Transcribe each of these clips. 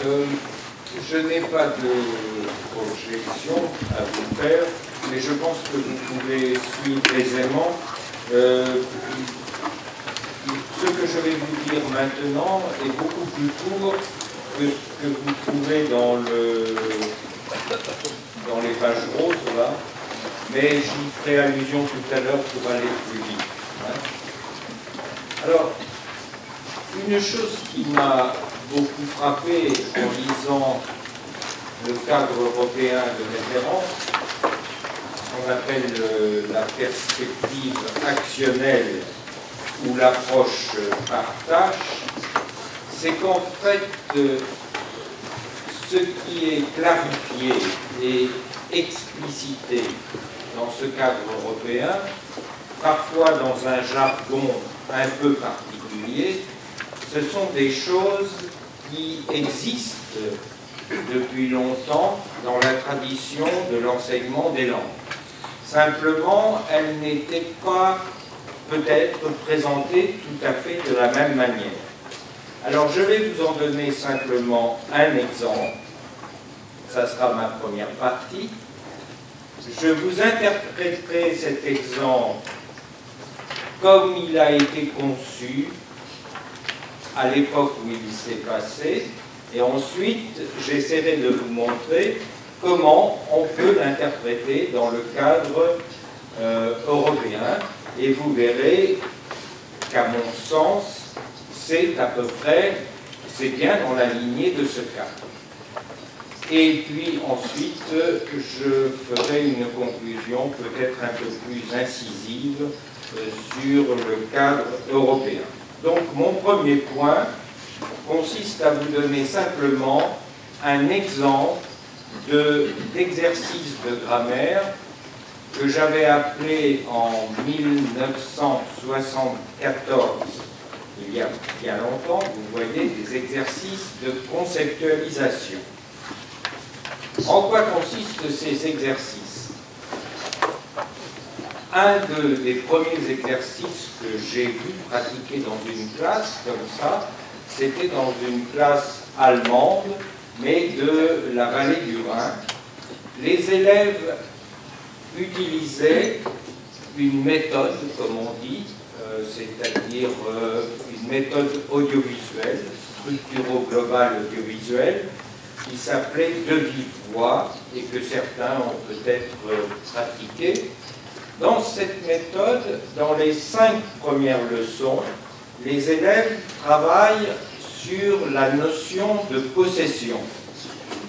Je n'ai pas de projection à vous faire, mais je pense que vous pouvez suivre aisément. Ce que je vais vous dire maintenant est beaucoup plus court que ce que vous trouvez dans les pages roses, là, mais j'y ferai allusion tout à l'heure pour aller plus vite. Alors, une chose qui m'a beaucoup frappé en lisant le cadre européen de référence, qu'on appelle la perspective actionnelle ou l'approche par tâche, c'est qu'en fait, ce qui est clarifié et explicité dans ce cadre européen, parfois dans un jargon un peu particulier, ce sont des choses qui existent depuis longtemps dans la tradition de l'enseignement des langues. Simplement, elles n'étaient pas peut-être présentées tout à fait de la même manière. Alors, je vais vous en donner simplement un exemple. Ça sera ma première partie. Je vous interpréterai cet exemple comme il a été conçu à l'époque où il s'est passé, et ensuite j'essaierai de vous montrer comment on peut l'interpréter dans le cadre européen, et vous verrez qu'à mon sens, c'est à peu près, c'est bien dans la lignée de ce cadre. Et puis ensuite, je ferai une conclusion peut-être un peu plus incisive sur le cadre européen. Donc mon premier point consiste à vous donner simplement un exemple d'exercice de grammaire que j'avais appelé en 1974, il y a bien longtemps, vous voyez, des exercices de conceptualisation. En quoi consistent ces exercices? Un des premiers exercices que j'ai vu pratiquer dans une classe comme ça, c'était dans une classe allemande, mais de la vallée du Rhin. Les élèves utilisaient une méthode, comme on dit, c'est-à-dire une méthode audiovisuelle, structuro-globale audiovisuelle, qui s'appelait de vive voix et que certains ont peut-être pratiqué. Dans cette méthode, dans les 5 premières leçons, les élèves travaillent sur la notion de possession,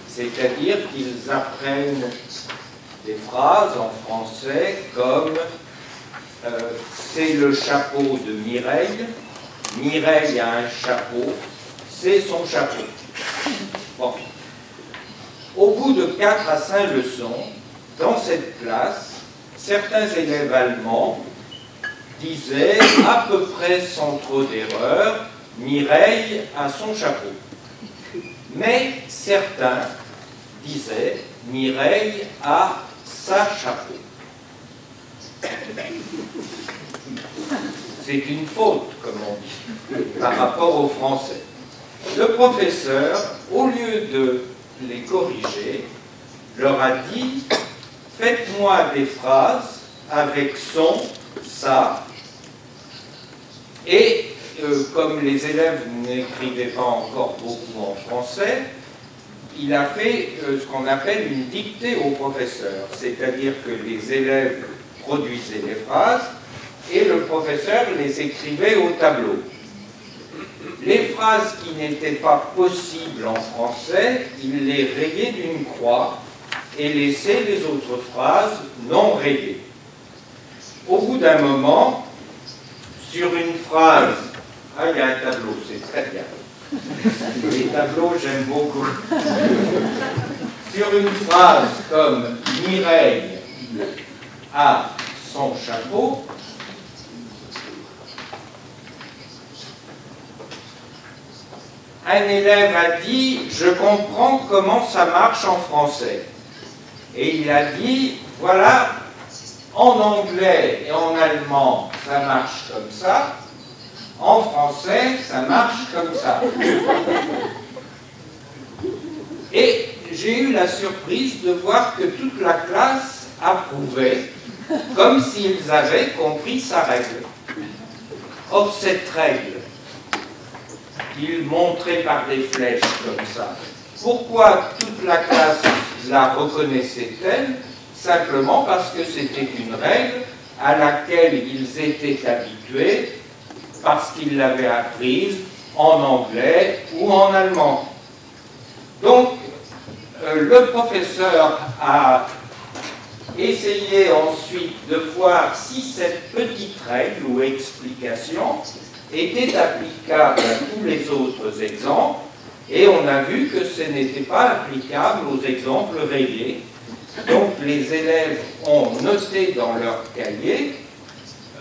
c'est-à-dire qu'ils apprennent des phrases en français comme c'est le chapeau de Mireille, Mireille a un chapeau, c'est son chapeau. Bon. Au bout de 4 à 5 leçons, dans cette classe, certains élèves allemands disaient à peu près sans trop d'erreur, Mireille a son chapeau. Mais certains disaient, Mireille a sa chapeau. C'est une faute, comme on dit, par rapport au français. Le professeur, au lieu de les corriger, leur a dit « Faites-moi des phrases avec son, ça ». Et comme les élèves n'écrivaient pas encore beaucoup en français, il a fait ce qu'on appelle une dictée au professeur. C'est-à-dire que les élèves produisaient les phrases et le professeur les écrivait au tableau. Les phrases qui n'étaient pas possibles en français, il les rayait d'une croix et laissait les autres phrases non rayées. Au bout d'un moment, sur une phrase, ah, il y a un tableau, c'est très bien. Les tableaux, j'aime beaucoup. Sur une phrase comme Mireille a son chapeau, un élève a dit « Je comprends comment ça marche en français ». Et il a dit « Voilà, en anglais et en allemand, ça marche comme ça. En français, ça marche comme ça. » Et j'ai eu la surprise de voir que toute la classe approuvait, comme s'ils avaient compris sa règle. Or, cette règle, qu'il montrait par des flèches comme ça, pourquoi toute la classe la reconnaissait-elle? Simplement parce que c'était une règle à laquelle ils étaient habitués, parce qu'ils l'avaient apprise en anglais ou en allemand. Donc, le professeur a essayé ensuite de voir si cette petite règle ou explication était applicable à tous les autres exemples, et on a vu que ce n'était pas applicable aux exemples rayés. Donc les élèves ont noté dans leur cahier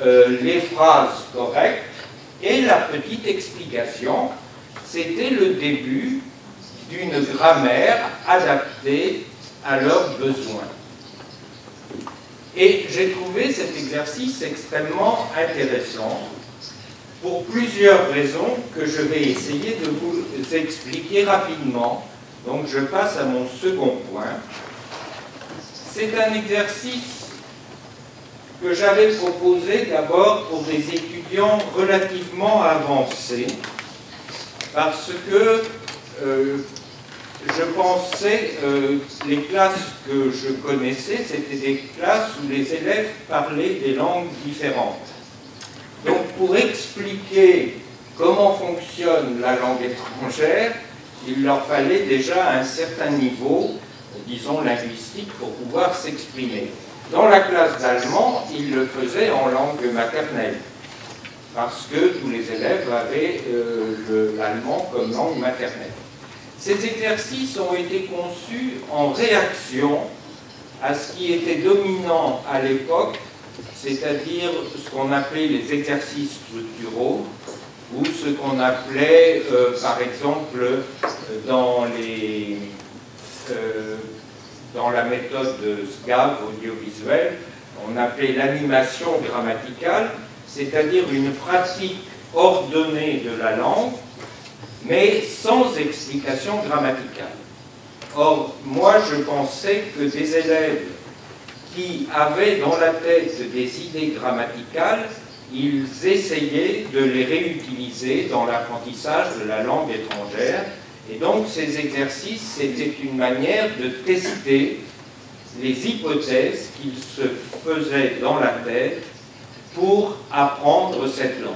les phrases correctes et la petite explication. C'était le début d'une grammaire adaptée à leurs besoins. Et j'ai trouvé cet exercice extrêmement intéressant pour plusieurs raisons que je vais essayer de vous expliquer rapidement. Donc je passe à mon second point. C'est un exercice que j'avais proposé d'abord pour des étudiants relativement avancés, parce que je pensais, les classes que je connaissais, c'était des classes où les élèves parlaient des langues différentes. Donc pour expliquer comment fonctionne la langue étrangère, il leur fallait déjà un certain niveau, disons linguistique, pour pouvoir s'exprimer. Dans la classe d'allemand, ils le faisaient en langue maternelle, parce que tous les élèves avaient l'allemand comme langue maternelle. Ces exercices ont été conçus en réaction à ce qui était dominant à l'époque, c'est-à-dire ce qu'on appelait les exercices structuraux, ou ce qu'on appelait, par exemple, dans la méthode SGAV audiovisuelle, on appelait l'animation grammaticale, c'est-à-dire une pratique ordonnée de la langue, mais sans explication grammaticale. Or, moi, je pensais que des élèves qui avaient dans la tête des idées grammaticales, ils essayaient de les réutiliser dans l'apprentissage de la langue étrangère. Et donc, ces exercices, c'était une manière de tester les hypothèses qu'ils se faisaient dans la tête pour apprendre cette langue.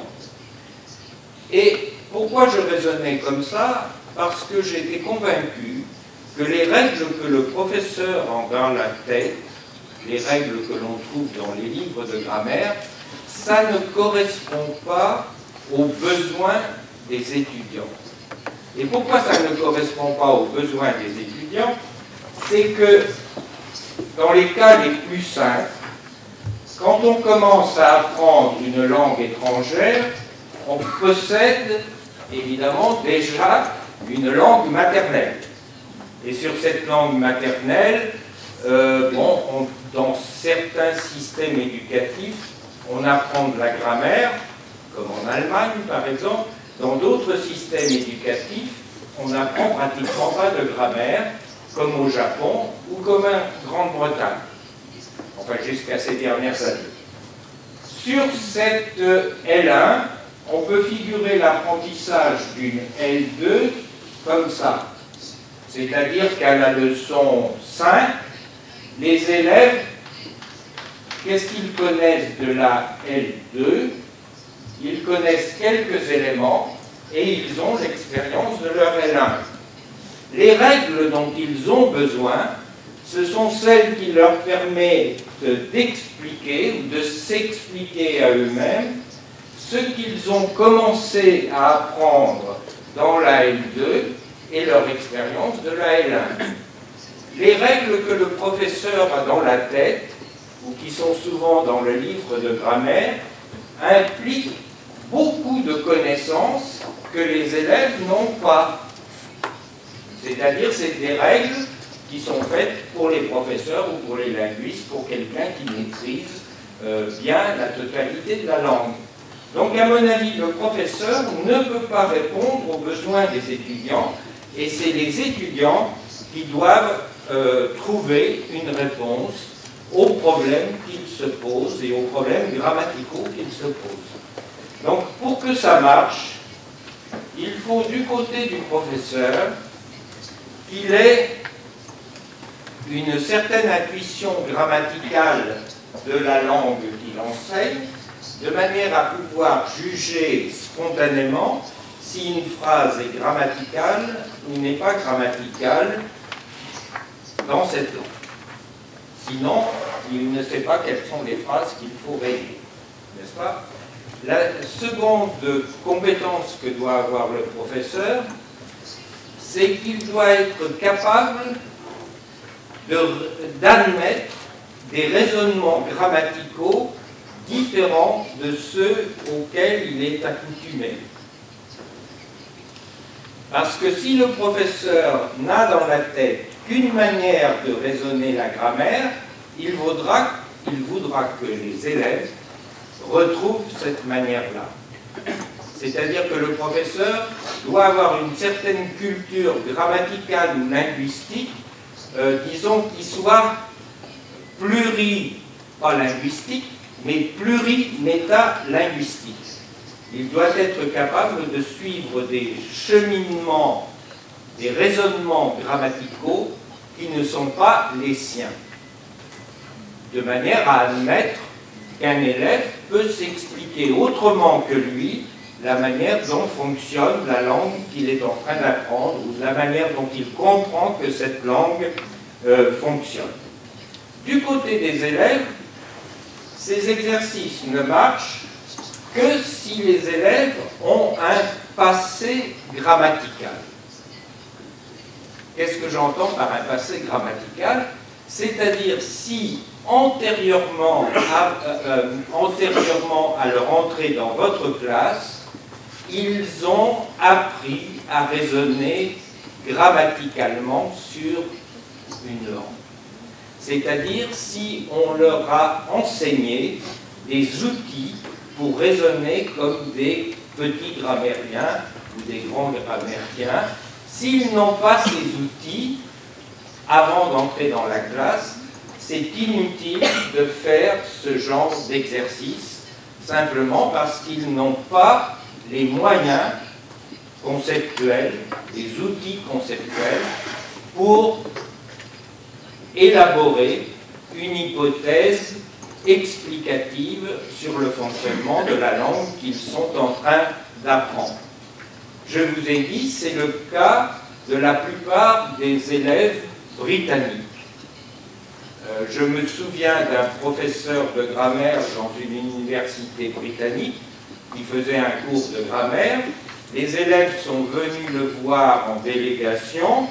Et pourquoi je raisonnais comme ça? Parce que j'étais convaincu que les règles que le professeur a dans la tête, les règles que l'on trouve dans les livres de grammaire, ça ne correspond pas aux besoins des étudiants. Et pourquoi ça ne correspond pas aux besoins des étudiants? C'est que dans les cas les plus simples, quand on commence à apprendre une langue étrangère, on possède évidemment déjà une langue maternelle. Et sur cette langue maternelle, dans certains systèmes éducatifs, on apprend de la grammaire, comme en Allemagne par exemple. Dans d'autres systèmes éducatifs, on n'apprend pratiquement pas de grammaire, comme au Japon ou comme en Grande-Bretagne. Enfin, jusqu'à ces dernières années. Sur cette L1, on peut figurer l'apprentissage d'une L2 comme ça. C'est-à-dire qu'à la leçon 5, les élèves, qu'est-ce qu'ils connaissent de la L2? Ils connaissent quelques éléments et ils ont l'expérience de leur L1. Les règles dont ils ont besoin, ce sont celles qui leur permettent d'expliquer ou de s'expliquer à eux-mêmes ce qu'ils ont commencé à apprendre dans la L2 et leur expérience de la L1. Les règles que le professeur a dans la tête, ou qui sont souvent dans le livre de grammaire, impliquent beaucoup de connaissances que les élèves n'ont pas. C'est-à-dire, c'est des règles qui sont faites pour les professeurs ou pour les linguistes, pour quelqu'un qui maîtrise bien la totalité de la langue. Donc, à mon avis, le professeur ne peut pas répondre aux besoins des étudiants, et c'est les étudiants qui doivent trouver une réponse aux problèmes qu'ils se posent et aux problèmes grammaticaux qu'ils se posent. Donc, pour que ça marche, il faut du côté du professeur qu'il ait une certaine intuition grammaticale de la langue qu'il enseigne, de manière à pouvoir juger spontanément si une phrase est grammaticale ou n'est pas grammaticale dans cette langue. Sinon, il ne sait pas quelles sont les phrases qu'il faut régler, n'est-ce pas? La seconde compétence que doit avoir le professeur, c'est qu'il doit être capable d'admettre des raisonnements grammaticaux différents de ceux auxquels il est accoutumé. Parce que si le professeur n'a dans la tête qu'une manière de raisonner la grammaire, il voudra que les élèves retrouvent cette manière-là. C'est-à-dire que le professeur doit avoir une certaine culture grammaticale ou linguistique, disons, qui soit pas linguistique, mais plurimétalinguistique. Il doit être capable de suivre des cheminements, des raisonnements grammaticaux qui ne sont pas les siens, de manière à admettre qu'un élève peut s'expliquer autrement que lui la manière dont fonctionne la langue qu'il est en train d'apprendre ou la manière dont il comprend que cette langue fonctionne. Du côté des élèves, ces exercices ne marchent que si les élèves ont un passé grammatical. Qu'est-ce que j'entends par un passé grammatical? C'est-à-dire si antérieurement à leur entrée dans votre classe, ils ont appris à raisonner grammaticalement sur une langue. C'est-à-dire si on leur a enseigné des outils pour raisonner comme des petits grammairiens ou des grands grammairiens. S'ils n'ont pas ces outils, avant d'entrer dans la classe, c'est inutile de faire ce genre d'exercice, simplement parce qu'ils n'ont pas les moyens conceptuels, les outils conceptuels, pour élaborer une hypothèse explicative sur le fonctionnement de la langue qu'ils sont en train d'apprendre. Je vous ai dit, c'est le cas de la plupart des élèves britanniques. Je me souviens d'un professeur de grammaire dans une université britannique qui faisait un cours de grammaire. Les élèves sont venus le voir en délégation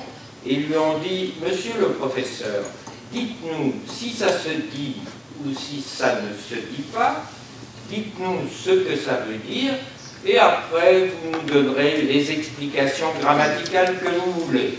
et lui ont dit « Monsieur le professeur, dites-nous si ça se dit ou si ça ne se dit pas, dites-nous ce que ça veut dire, et après vous nous donnerez les explications grammaticales que vous voulez. »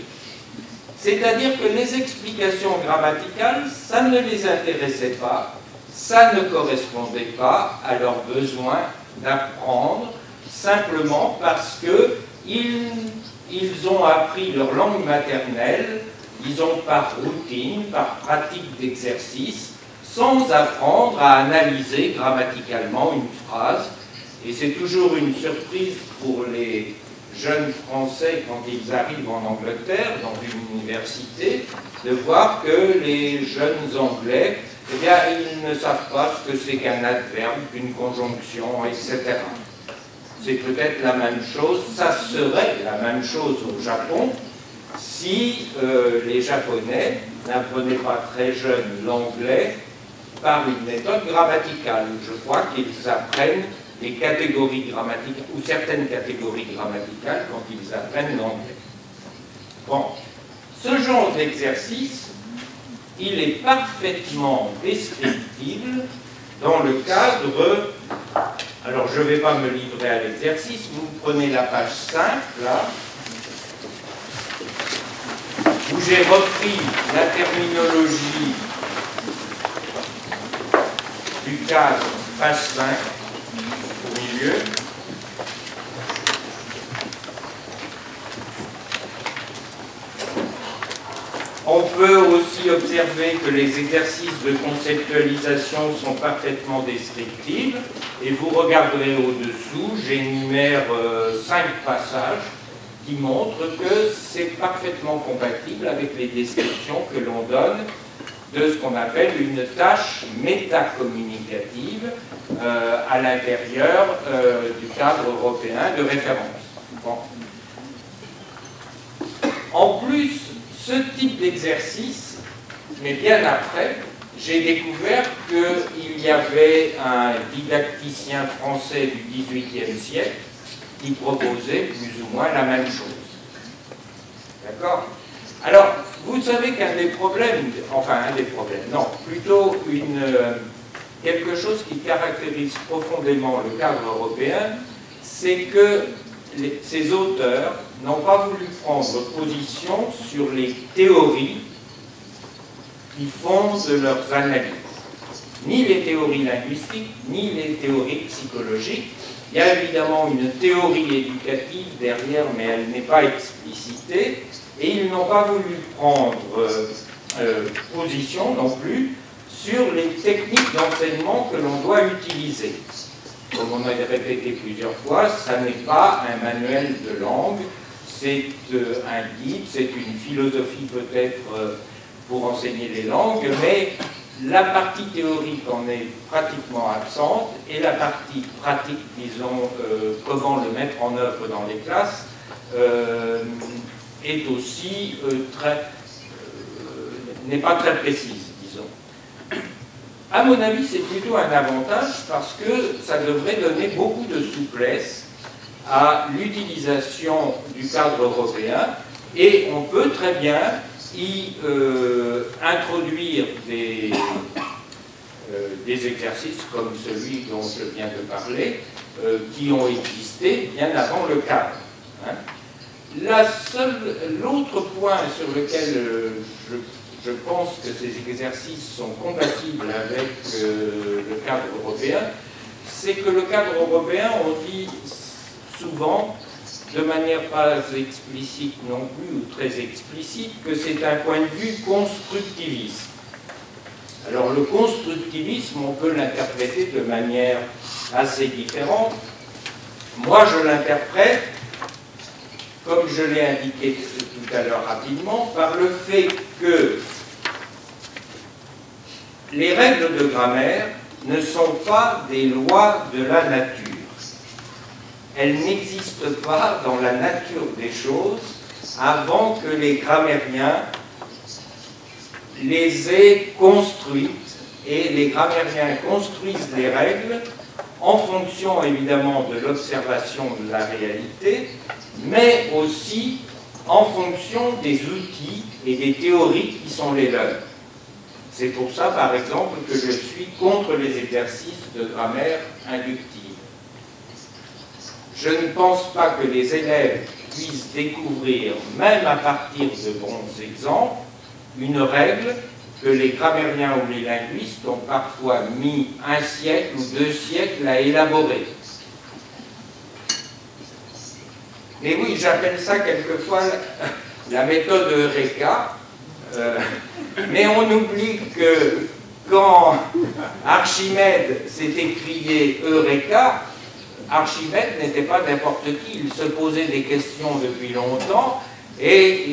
C'est-à-dire que les explications grammaticales, ça ne les intéressait pas, ça ne correspondait pas à leurs besoins d'apprendre, simplement parce qu'ils ont appris leur langue maternelle, disons par routine, par pratique d'exercice, sans apprendre à analyser grammaticalement une phrase. Et c'est toujours une surprise pour les jeunes Français quand ils arrivent en Angleterre, dans une université, de voir que les jeunes Anglais, eh bien, ils ne savent pas ce que c'est qu'un adverbe, qu'une conjonction, etc. C'est peut-être la même chose, ça serait la même chose au Japon, si les Japonais n'apprenaient pas très jeunes l'anglais par une méthode grammaticale. Je crois qu'ils apprennent les catégories grammaticales, ou certaines catégories grammaticales, quand ils apprennent l'anglais. Bon, ce genre d'exercice, il est parfaitement descriptible dans le cadre... Alors, je ne vais pas me livrer à l'exercice, vous prenez la page 5, là, où j'ai repris la terminologie du cadre, page 5, au milieu. peut aussi observer que les exercices de conceptualisation sont parfaitement descriptibles, et vous regarderez au-dessous, j'énumère 5 passages qui montrent que c'est parfaitement compatible avec les descriptions que l'on donne de ce qu'on appelle une tâche métacommunicative à l'intérieur du cadre européen de référence. Bon. En plus, ce type d'exercice, mais bien après, j'ai découvert qu'il y avait un didacticien français du XVIIIe siècle qui proposait plus ou moins la même chose. D'accord? Alors, vous savez qu'un des problèmes, enfin un des problèmes, non, plutôt quelque chose qui caractérise profondément le cadre européen, c'est que ces auteurs n'ont pas voulu prendre position sur les théories qui fondent leurs analyses. Ni les théories linguistiques, ni les théories psychologiques. Il y a évidemment une théorie éducative derrière, mais elle n'est pas explicitée, et ils n'ont pas voulu prendre position non plus sur les techniques d'enseignement que l'on doit utiliser. Comme on a répété plusieurs fois, ça n'est pas un manuel de langue, c'est un guide, c'est une philosophie peut-être pour enseigner les langues, mais la partie théorique en est pratiquement absente, et la partie pratique, disons, comment le mettre en œuvre dans les classes, est aussi n'est pas très précise, disons. À mon avis, c'est plutôt un avantage parce que ça devrait donner beaucoup de souplesse à l'utilisation du cadre européen, et on peut très bien y introduire des exercices comme celui dont je viens de parler, qui ont existé bien avant le cadre. Hein. L'autre point sur lequel je pense que ces exercices sont compatibles avec le cadre européen, c'est que le cadre européen, on dit souvent, de manière pas explicite non plus, ou très explicite, que c'est un point de vue constructiviste. Alors le constructivisme, on peut l'interpréter de manière assez différente. Moi, je l'interprète, comme je l'ai indiqué tout à l'heure rapidement, par le fait que les règles de grammaire ne sont pas des lois de la nature. Elles n'existent pas dans la nature des choses avant que les grammairiens les aient construites, et les grammairiens construisent les règles en fonction évidemment de l'observation de la réalité, mais aussi en fonction des outils et des théories qui sont les leurs. C'est pour ça, par exemple, que je suis contre les exercices de grammaire inductive. Je ne pense pas que les élèves puissent découvrir, même à partir de bons exemples, une règle que les grammairiens ou les linguistes ont parfois mis 1 siècle ou 2 siècles à élaborer. Mais oui, j'appelle ça quelquefois la méthode Eureka, mais on oublie que quand Archimède s'est écrié Eureka, Archimède n'était pas n'importe qui, il se posait des questions depuis longtemps, et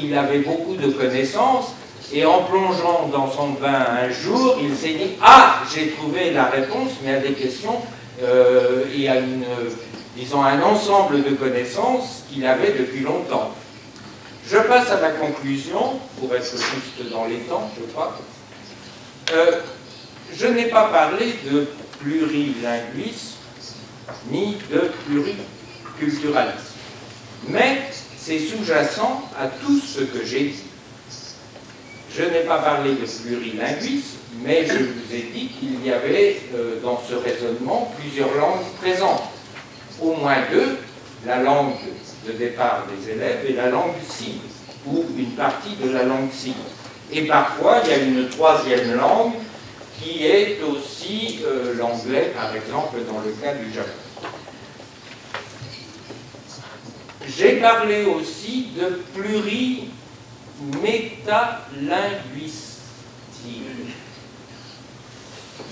il avait beaucoup de connaissances, et en plongeant dans son bain un jour, il s'est dit « Ah, j'ai trouvé la réponse, mais à des questions et à disons, un ensemble de connaissances qu'il avait depuis longtemps. » Je passe à ma conclusion, pour être juste dans les temps, je crois. Je n'ai pas parlé de plurilinguisme, ni de pluriculturalisme. Mais c'est sous-jacent à tout ce que j'ai dit. Je n'ai pas parlé de plurilinguisme, mais je vous ai dit qu'il y avait dans ce raisonnement plusieurs langues présentes. Au moins 2, la langue de départ des élèves et la langue cible, ou une partie de la langue cible. Et parfois, il y a une 3e langue qui est aussi l'anglais, par exemple, dans le cas du Japon. J'ai parlé aussi de métalinguistique.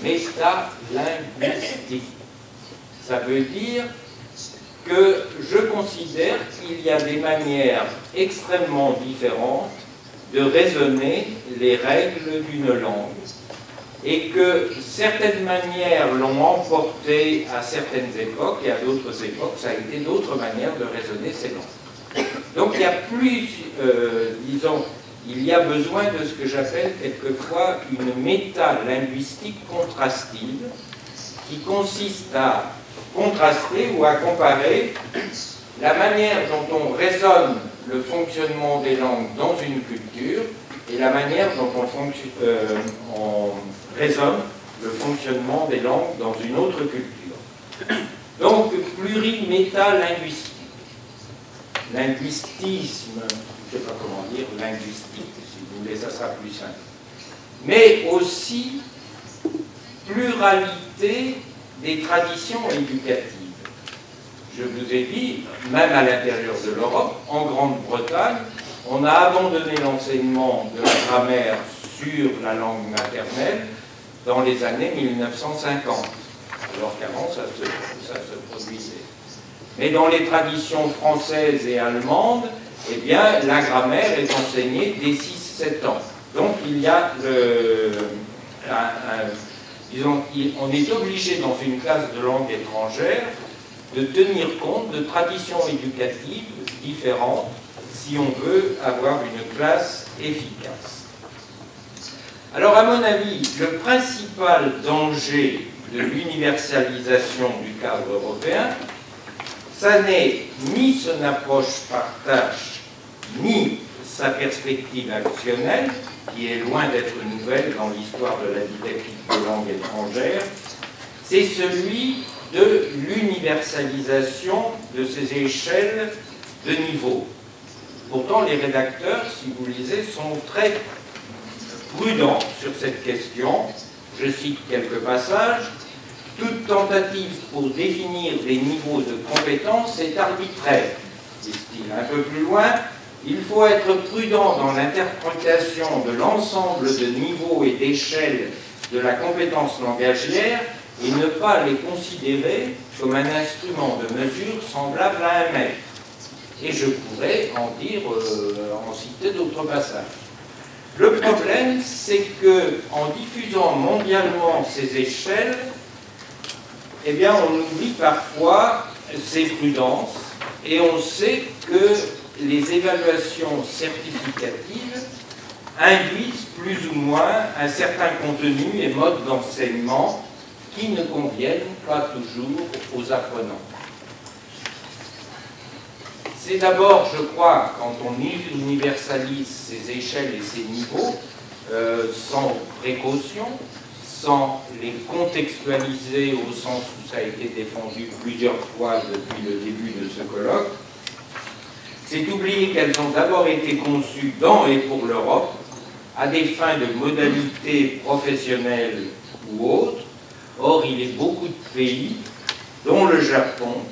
Métalinguistique. Ça veut dire que je considère qu'il y a des manières extrêmement différentes de raisonner les règles d'une langue et que certaines manières l'ont emporté à certaines époques et à d'autres époques, ça a été d'autres manières de raisonner ces langues. Donc il y a plus, disons, il y a besoin de ce que j'appelle quelquefois une métalinguistique contrastive qui consiste à contraster ou à comparer la manière dont on raisonne le fonctionnement des langues dans une culture et la manière dont on raisonne le fonctionnement des langues dans une autre culture. Donc, plurimétalinguistique. Linguistisme, je ne sais pas comment dire, linguistique, si vous voulez, ça sera plus simple. Mais aussi pluralité des traditions éducatives. Je vous ai dit, même à l'intérieur de l'Europe, en Grande-Bretagne, on a abandonné l'enseignement de la grammaire sur la langue maternelle dans les années 1950, alors qu'avant ça se produisait. Mais dans les traditions françaises et allemandes, eh bien, la grammaire est enseignée dès 6-7 ans. Donc il y a disons, on est obligé dans une classe de langue étrangère de tenir compte de traditions éducatives différentes si on veut avoir une classe efficace. Alors, à mon avis, le principal danger de l'universalisation du cadre européen, ça n'est ni son approche par tâche, ni sa perspective actionnelle, qui est loin d'être nouvelle dans l'histoire de la didactique de langue étrangère, c'est celui de l'universalisation de ces échelles de niveau. Pourtant, les rédacteurs, si vous lisez, sont très prudents sur cette question. Je cite quelques passages. « Toute tentative pour définir des niveaux de compétences est arbitraire », disent-ils. Un peu plus loin, « Il faut être prudent dans l'interprétation de l'ensemble de niveaux et d'échelles de la compétence langagière et ne pas les considérer comme un instrument de mesure semblable à un mètre. » Et je pourrais en citer d'autres passages. Le problème, c'est qu'en diffusant mondialement ces échelles, eh bien, on oublie parfois ces prudences et on sait que les évaluations certificatives induisent plus ou moins un certain contenu et mode d'enseignement qui ne conviennent pas toujours aux apprenants. C'est d'abord, je crois, quand on universalise ces échelles et ces niveaux, sans précaution, sans les contextualiser au sens où ça a été défendu plusieurs fois depuis le début de ce colloque, c'est oublier qu'elles ont d'abord été conçues dans et pour l'Europe, à des fins de modalités professionnelles ou autres. Or, il est beaucoup de pays, dont le Japon,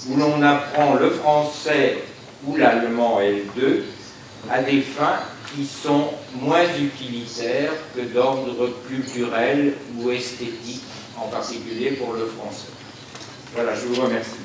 où l'on apprend le français ou l'allemand L2 à des fins qui sont moins utilitaires que d'ordre culturel ou esthétique, en particulier pour le français. Voilà, je vous remercie.